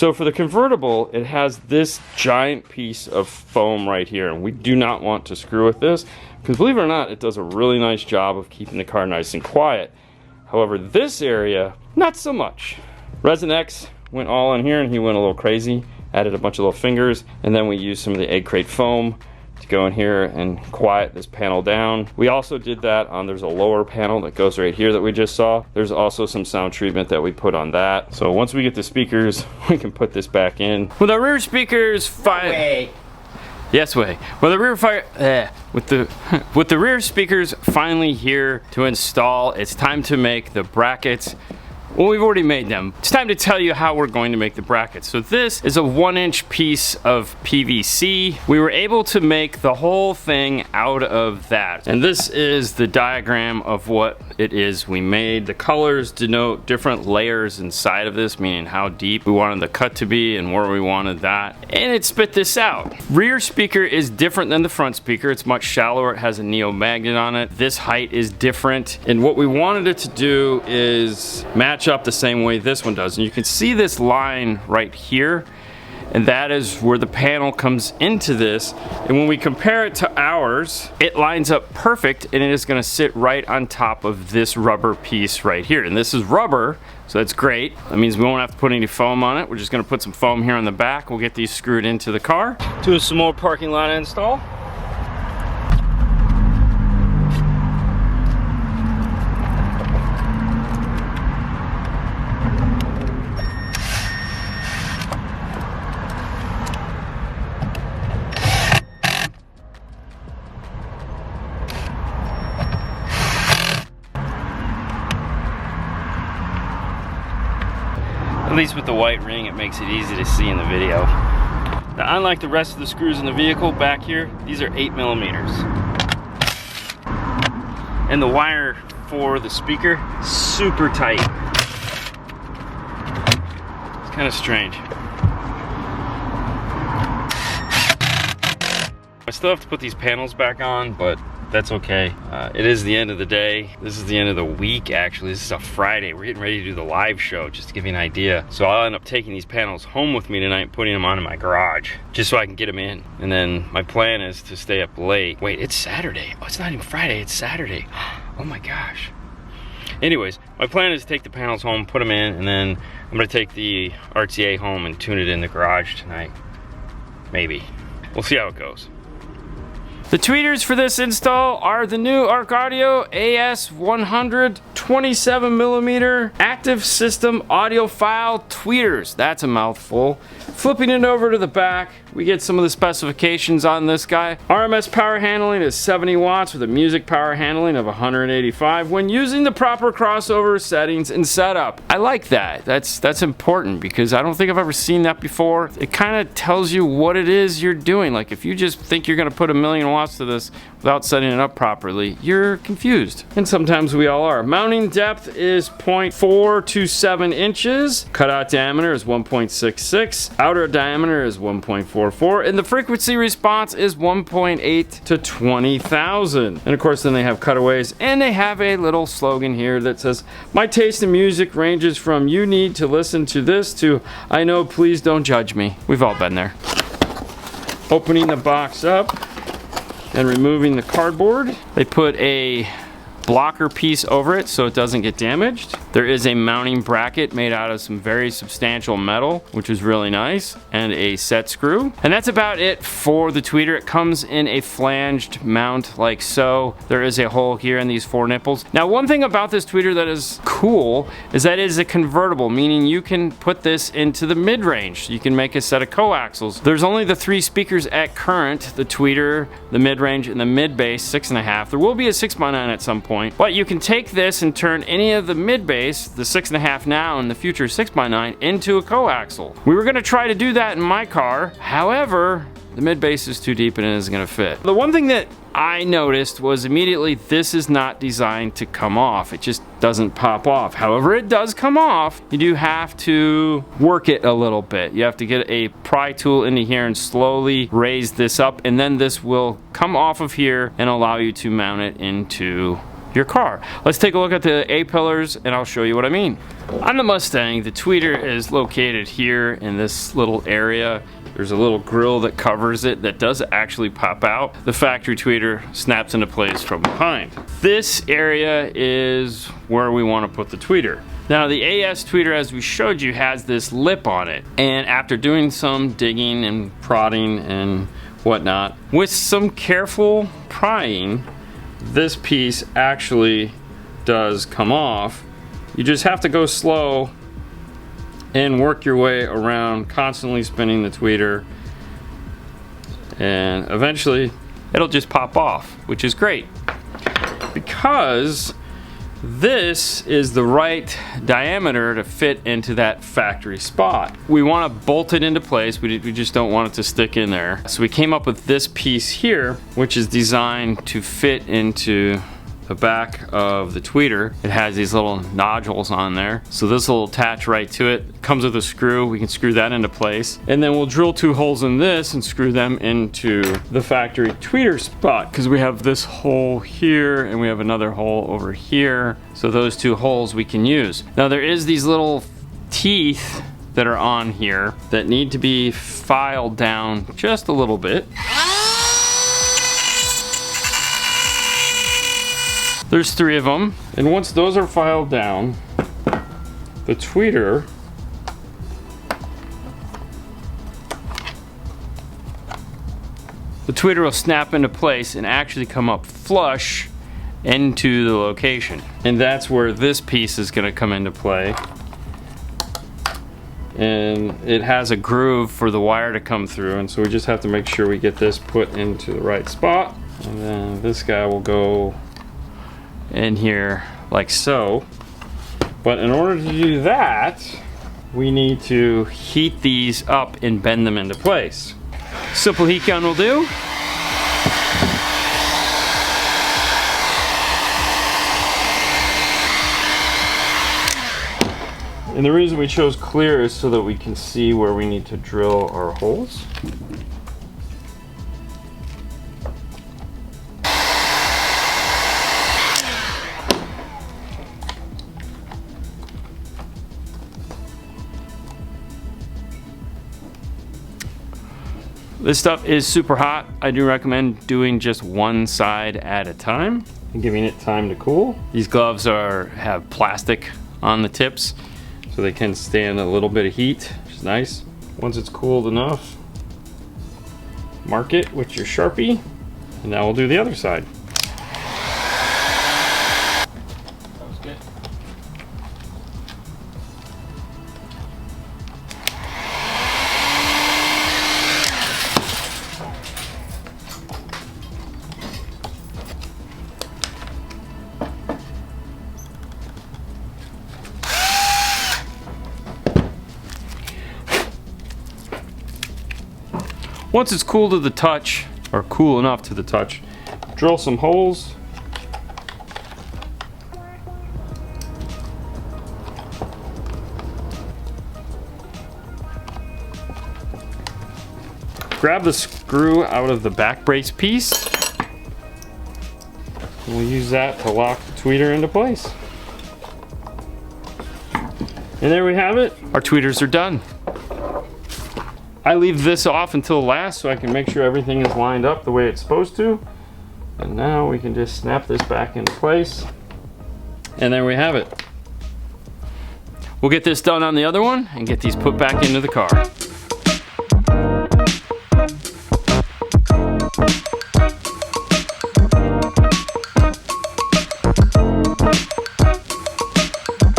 So for the convertible, it has this giant piece of foam right here, and we do not want to screw with this, because believe it or not, it does a really nice job of keeping the car nice and quiet. However, this area, not so much. Resin X went all in here, and he went a little crazy, added a bunch of little fingers, and then we used some of the egg crate foam to go in here and quiet this panel down. We also did that on, there's a lower panel that goes right here that we just saw. There's also some sound treatment that we put on that. So once we get the speakers, we can put this back in. With the rear speakers, yes way. Well, the rear with the rear speakers finally here to install, it's time to make the brackets. Well, we've already made them. It's time to tell you how we're going to make the brackets. So this is a 1-inch piece of PVC. We were able to make the whole thing out of that. And this is the diagram of what it is we made. The colors denote different layers inside of this, meaning how deep we wanted the cut to be and where we wanted that. And it spit this out. Rear speaker is different than the front speaker. It's much shallower. It has a neo magnet on it. This height is different. And what we wanted it to do is match up the same way this one does. And you can see this line right here, and that is where the panel comes into this. And when we compare it to ours, it lines up perfect, and it is going to sit right on top of this rubber piece right here. And this is rubber, so that's great. That means we won't have to put any foam on it. We're just going to put some foam here on the back. We'll get these screwed into the car. Do some more parking lot install. At least with the white ring, it makes it easy to see in the video. Now, unlike the rest of the screws in the vehicle back here, these are 8mm. And the wire for the speaker, super tight. It's kind of strange. I still have to put these panels back on, but that's okay. It is the end of the day. This is the end of the week, actually. This is a Friday. We're getting ready to do the live show, just to give you an idea. So I'll end up taking these panels home with me tonight and putting them on in my garage, just so I can get them in. And then my plan is to stay up late. Wait, it's Saturday. Oh, it's not even Friday, it's Saturday. Oh my gosh. Anyways, my plan is to take the panels home, put them in, and then I'm gonna take the RTA home and tune it in the garage tonight. Maybe. We'll see how it goes. The tweeters for this install are the new Arc Audio AS100 27mm active system audiophile tweeters. That's a mouthful. Flipping it over to the back, we get some of the specifications on this guy. RMS power handling is 70 watts with a music power handling of 185 when using the proper crossover settings and setup. I like that. That's important because I don't think I've ever seen that before. It kind of tells you what it is you're doing. Like if you just think you're gonna put 1,000,000 watts to this without setting it up properly, you're confused. And sometimes we all are. Mounting depth is 0.427 inches. Cutout diameter is 1.66. Outer diameter is 1.44. And the frequency response is 1.8 to 20,000. And of course then they have cutaways, and they have a little slogan here that says, "My taste in music ranges from you need to listen to this to I know, please don't judge me." We've all been there. Opening the box up and removing the cardboard. They put a blocker piece over it so it doesn't get damaged. There is a mounting bracket made out of some very substantial metal, which is really nice, and a set screw. And that's about it for the tweeter. It comes in a flanged mount like so. There is a hole here in these 4 nipples. Now, one thing about this tweeter that is cool is that it is a convertible, meaning you can put this into the mid-range. You can make a set of coaxials. There's only the 3 speakers at current, the tweeter, the mid-range, and the mid-bass 6.5. There will be a 6x9 at some point, but you can take this and turn any of the mid-bass, the 6.5 now and the future 6x9, into a coaxial. We were gonna try to do that in my car. However, the mid-bass is too deep and it isn't gonna fit. The one thing that I noticed was immediately this is not designed to come off. It just doesn't pop off. However, it does come off. You do have to work it a little bit. You have to get a pry tool into here and slowly raise this up, and then this will come off of here and allow you to mount it into your car. Let's take a look at the A-pillars and I'll show you what I mean. On the Mustang, the tweeter is located here in this little area. There's a little grill that covers it that does actually pop out. The factory tweeter snaps into place from behind. This area is where we want to put the tweeter. Now the AS tweeter, as we showed you, has this lip on it. And after doing some digging and prodding and whatnot, with some careful prying, this piece actually does come off. You just have to go slow and work your way around, constantly spinning the tweeter, and eventually it'll just pop off, which is great because this is the right diameter to fit into that factory spot. We want to bolt it into place. We just don't want it to stick in there. So we came up with this piece here, which is designed to fit into the back of the tweeter. It has these little nodules on there, so this will attach right to it. It comes with a screw. We can screw that into place, and then we'll drill 2 holes in this and screw them into the factory tweeter spot, because we have this hole here and we have another hole over here, so those 2 holes we can use. Now there is these little teeth that are on here that need to be filed down just a little bit. There's 3 of them, and once those are filed down, the tweeter will snap into place and actually come up flush into the location. And that's where this piece is going to come into play. And it has a groove for the wire to come through, and so we just have to make sure we get this put into the right spot. And then this guy will go in here like so. But in order to do that, we need to heat these up and bend them into place. Simple heat gun will do. And the reason we chose clear is so that we can see where we need to drill our holes. This stuff is super hot. I do recommend doing just one side at a time and giving it time to cool. These gloves have plastic on the tips, so they can stand a little bit of heat, which is nice. Once it's cooled enough, mark it with your Sharpie, and now we'll do the other side. That was good. Once it's cool to the touch, or cool enough to the touch, drill some holes. Grab the screw out of the back brace piece. And we'll use that to lock the tweeter into place. And there we have it. Our tweeters are done. I leave this off until last so I can make sure everything is lined up the way it's supposed to. And now we can just snap this back into place. And there we have it. We'll get this done on the other one and get these put back into the car.